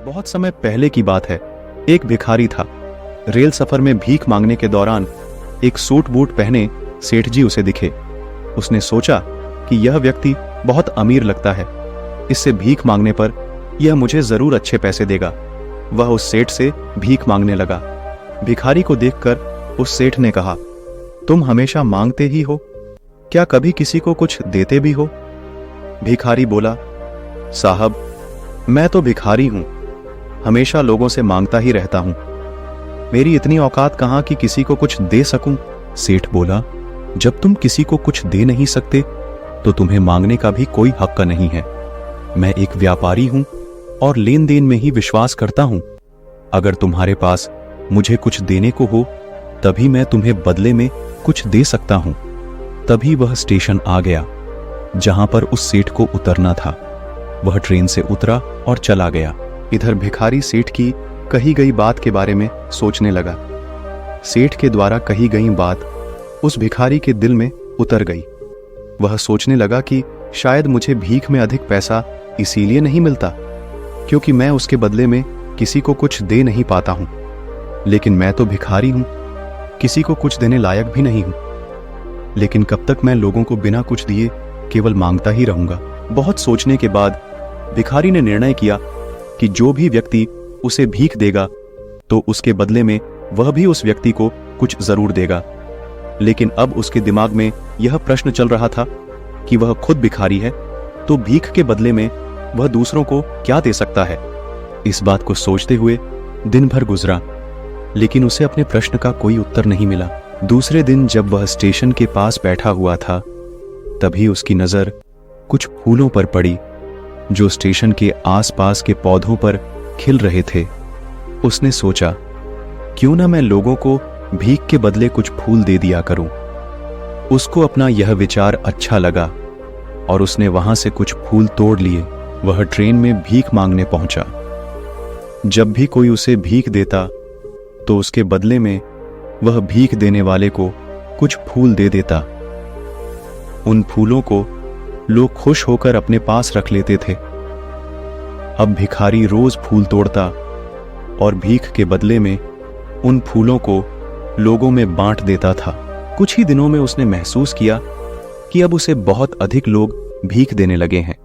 बहुत समय पहले की बात है। एक भिखारी था। रेल सफर में भीख मांगने के दौरान एक सूट बूट पहने सेठ जी उसे दिखे। उसने सोचा कि यह व्यक्ति बहुत अमीर लगता है, इससे भीख मांगने पर यह मुझे जरूर अच्छे पैसे देगा। वह उस सेठ से भीख मांगने लगा। भिखारी को देखकर उस सेठ ने कहा, तुम हमेशा मांगते ही हो, क्या कभी किसी को कुछ देते भी हो? भिखारी बोला, साहब मैं तो भिखारी हूं, हमेशा लोगों से मांगता ही रहता हूं, मेरी इतनी औकात कहां कि किसी को कुछ दे सकूं। सेठ बोला, जब तुम किसी को कुछ दे नहीं सकते तो तुम्हें मांगने का भी कोई हक नहीं है। मैं एक व्यापारी हूं और लेन देन में ही विश्वास करता हूं। अगर तुम्हारे पास मुझे कुछ देने को हो तभी मैं तुम्हें बदले में कुछ दे सकता हूं। तभी वह स्टेशन आ गया जहां पर उस सेठ को उतरना था। वह ट्रेन से उतरा और चला गया। इधर भिखारी सेठ की कही गई बात के बारे में सोचने लगा। सेठ के द्वारा कही गई बात उस भिखारी के दिल में उतर गई। वह सोचने लगा कि शायद मुझे भीख में अधिक पैसा इसीलिए नहीं मिलता क्योंकि मैं उसके बदले में किसी को कुछ दे नहीं पाता हूं। लेकिन मैं तो भिखारी हूं, किसी को कुछ देने लायक भी नहीं हूं। लेकिन कब तक मैं लोगों को बिना कुछ दिए केवल मांगता ही रहूंगा। बहुत सोचने के बाद भिखारी ने निर्णय किया कि जो भी व्यक्ति उसे भीख देगा तो उसके बदले में वह भी उस व्यक्ति को कुछ जरूर देगा। लेकिन अब उसके दिमाग में यह प्रश्न चल रहा था कि वह खुद भिखारी है तो भीख के बदले में वह दूसरों को क्या दे सकता है। इस बात को सोचते हुए दिन भर गुजरा, लेकिन उसे अपने प्रश्न का कोई उत्तर नहीं मिला। दूसरे दिन जब वह स्टेशन के पास बैठा हुआ था तभी उसकी नजर कुछ फूलों पर पड़ी जो स्टेशन के आसपास के पौधों पर खिल रहे थे। उसने सोचा, क्यों ना मैं लोगों को भीख के बदले कुछ फूल दे दिया करूं। उसको अपना यह विचार अच्छा लगा और उसने वहां से कुछ फूल तोड़ लिए। वह ट्रेन में भीख मांगने पहुंचा। जब भी कोई उसे भीख देता तो उसके बदले में वह भीख देने वाले को कुछ फूल दे देता। उन फूलों को लोग खुश होकर अपने पास रख लेते थे। अब भिखारी रोज फूल तोड़ता और भीख के बदले में उन फूलों को लोगों में बांट देता था। कुछ ही दिनों में उसने महसूस किया कि अब उसे बहुत अधिक लोग भीख देने लगे हैं।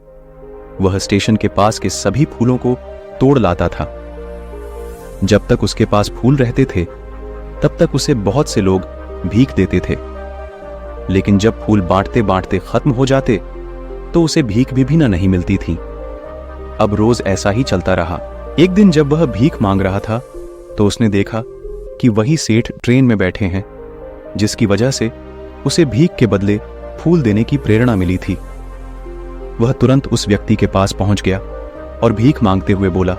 वह स्टेशन के पास के सभी फूलों को तोड़ लाता था। जब तक उसके पास फूल रहते थे तब तक उसे बहुत से लोग भीख देते थे। लेकिन जब फूल बांटते बांटते खत्म हो जाते तो उसे भीख भी ना नहीं मिलती थी। अब रोज ऐसा ही चलता रहा। एक दिन जब वह भीख मांग रहा था तो उसने देखा कि वही सेठ ट्रेन में बैठे हैं, जिसकी वजह से उसे भीख के बदले फूल देने की प्रेरणा मिली थी। वह तुरंत उस व्यक्ति के पास पहुंच गया और भीख मांगते हुए बोला,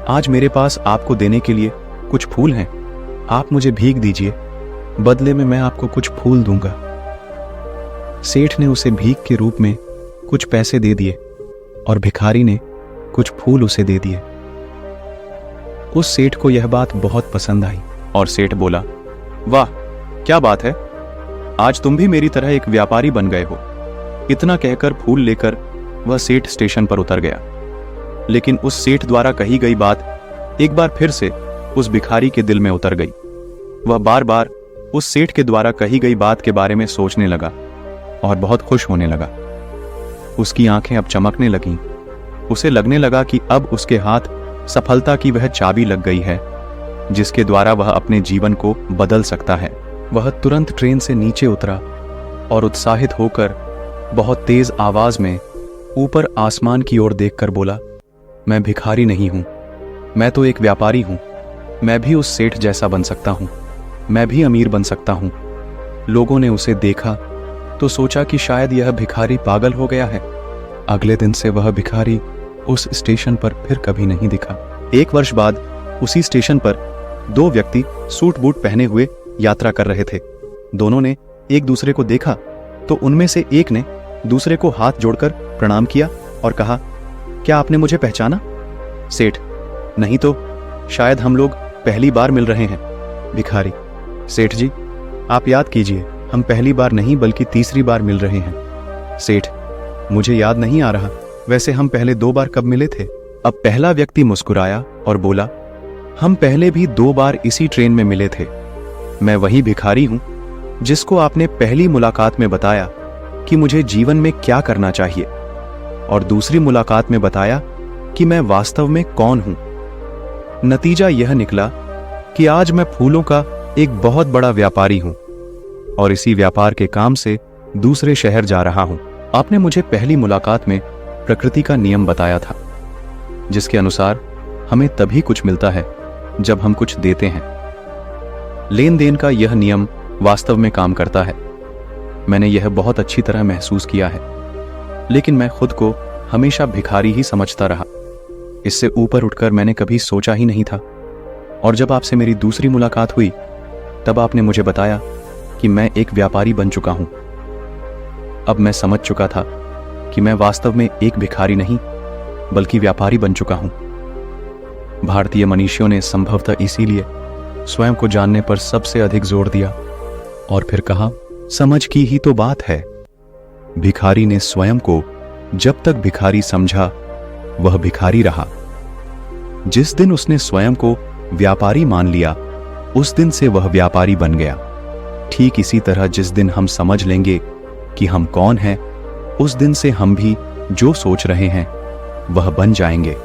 आज मेरे पास आपको देने के लिए कुछ फूल हैं, आप मुझे भीख दीजिए, बदले में मैं आपको कुछ फूल दूंगा। सेठ ने उसे भीख के रूप में कुछ पैसे दे दिए और भिखारी ने कुछ फूल उसे दे दिए। उस सेठ को यह बात बहुत पसंद आई और सेठ बोला, वाह क्या बात है, आज तुम भी मेरी तरह एक व्यापारी बन गए हो। इतना कहकर फूल लेकर वह सेठ स्टेशन पर उतर गया। लेकिन उस सेठ द्वारा कही गई बात एक बार फिर से उस भिखारी के दिल में उतर गई। वह बार बार उस सेठ के द्वारा कही गई बात के बारे में सोचने लगा और बहुत खुश होने लगा। उसकी आंखें अब चमकने लगीं। उसे लगने लगा कि अब उसके हाथ सफलता की वह चाबी लग गई है जिसके द्वारा वह अपने जीवन को बदल सकता है। वह तुरंत ट्रेन से नीचे उतरा और उत्साहित होकर बहुत तेज आवाज में ऊपर आसमान की ओर देखकर बोला, मैं भिखारी नहीं हूं, मैं तो एक व्यापारी हूं। मैं भी उस सेठ जैसा बन सकता हूं, मैं भी अमीर बन सकता हूं। लोगों ने उसे देखा तो सोचा कि शायद यह भिखारी पागल हो गया है। अगले दिन से वह भिखारी उस स्टेशन पर फिर कभी नहीं दिखा। एक वर्ष बाद उसी स्टेशन पर दो व्यक्ति सूट बूट पहने हुए यात्रा कर रहे थे। दोनों ने एक दूसरे को देखा तो उनमें से एक ने दूसरे को हाथ जोड़कर प्रणाम किया और कहा, क्या आपने मुझे पहचाना? सेठ, नहीं तो शायद हम लोग पहली बार मिल रहे हैं। भिखारी, सेठ जी आप याद कीजिए, हम पहली बार नहीं बल्कि तीसरी बार मिल रहे हैं। सेठ, मुझे याद नहीं आ रहा, वैसे हम पहले 2 बार कब मिले थे? अब पहला व्यक्ति मुस्कुराया और बोला, हम पहले भी 2 बार इसी ट्रेन में मिले थे। मैं वही भिखारी हूं जिसको आपने पहली मुलाकात में बताया कि मुझे जीवन में क्या करना चाहिए, और दूसरी मुलाकात में बताया कि मैं वास्तव में कौन हूं। नतीजा यह निकला कि आज मैं फूलों का एक बहुत बड़ा व्यापारी हूं और इसी व्यापार के काम से दूसरे शहर जा रहा हूं। आपने मुझे पहली मुलाकात में प्रकृति का नियम बताया था, जिसके अनुसार हमें तभी कुछ मिलता है जब हम कुछ देते हैं। लेन देन का यह नियम वास्तव में काम करता है। मैंने यह बहुत अच्छी तरह महसूस किया है, लेकिन मैं खुद को हमेशा भिखारी ही समझता रहा। इससे ऊपर उठकर मैंने कभी सोचा ही नहीं था। और जब आपसे मेरी दूसरी मुलाकात हुई, तब आपने मुझे बताया कि मैं एक व्यापारी बन चुका हूं। अब मैं समझ चुका था कि मैं वास्तव में एक भिखारी नहीं, बल्कि व्यापारी बन चुका हूं। भारतीय मनीषियों ने संभवतः इसीलिए स्वयं को जानने पर सबसे अधिक जोर दिया और फिर कहा, समझ की ही तो बात है। भिखारी ने स्वयं को जब तक भिखारी समझा, वह भिखारी रहा। जिस दिन उसने स्वयं को व्यापारी मान लिया, उस दिन से वह व्यापारी बन गया। ठीक इसी तरह जिस दिन हम समझ लेंगे कि हम कौन हैं, उस दिन से हम भी जो सोच रहे हैं वह बन जाएंगे।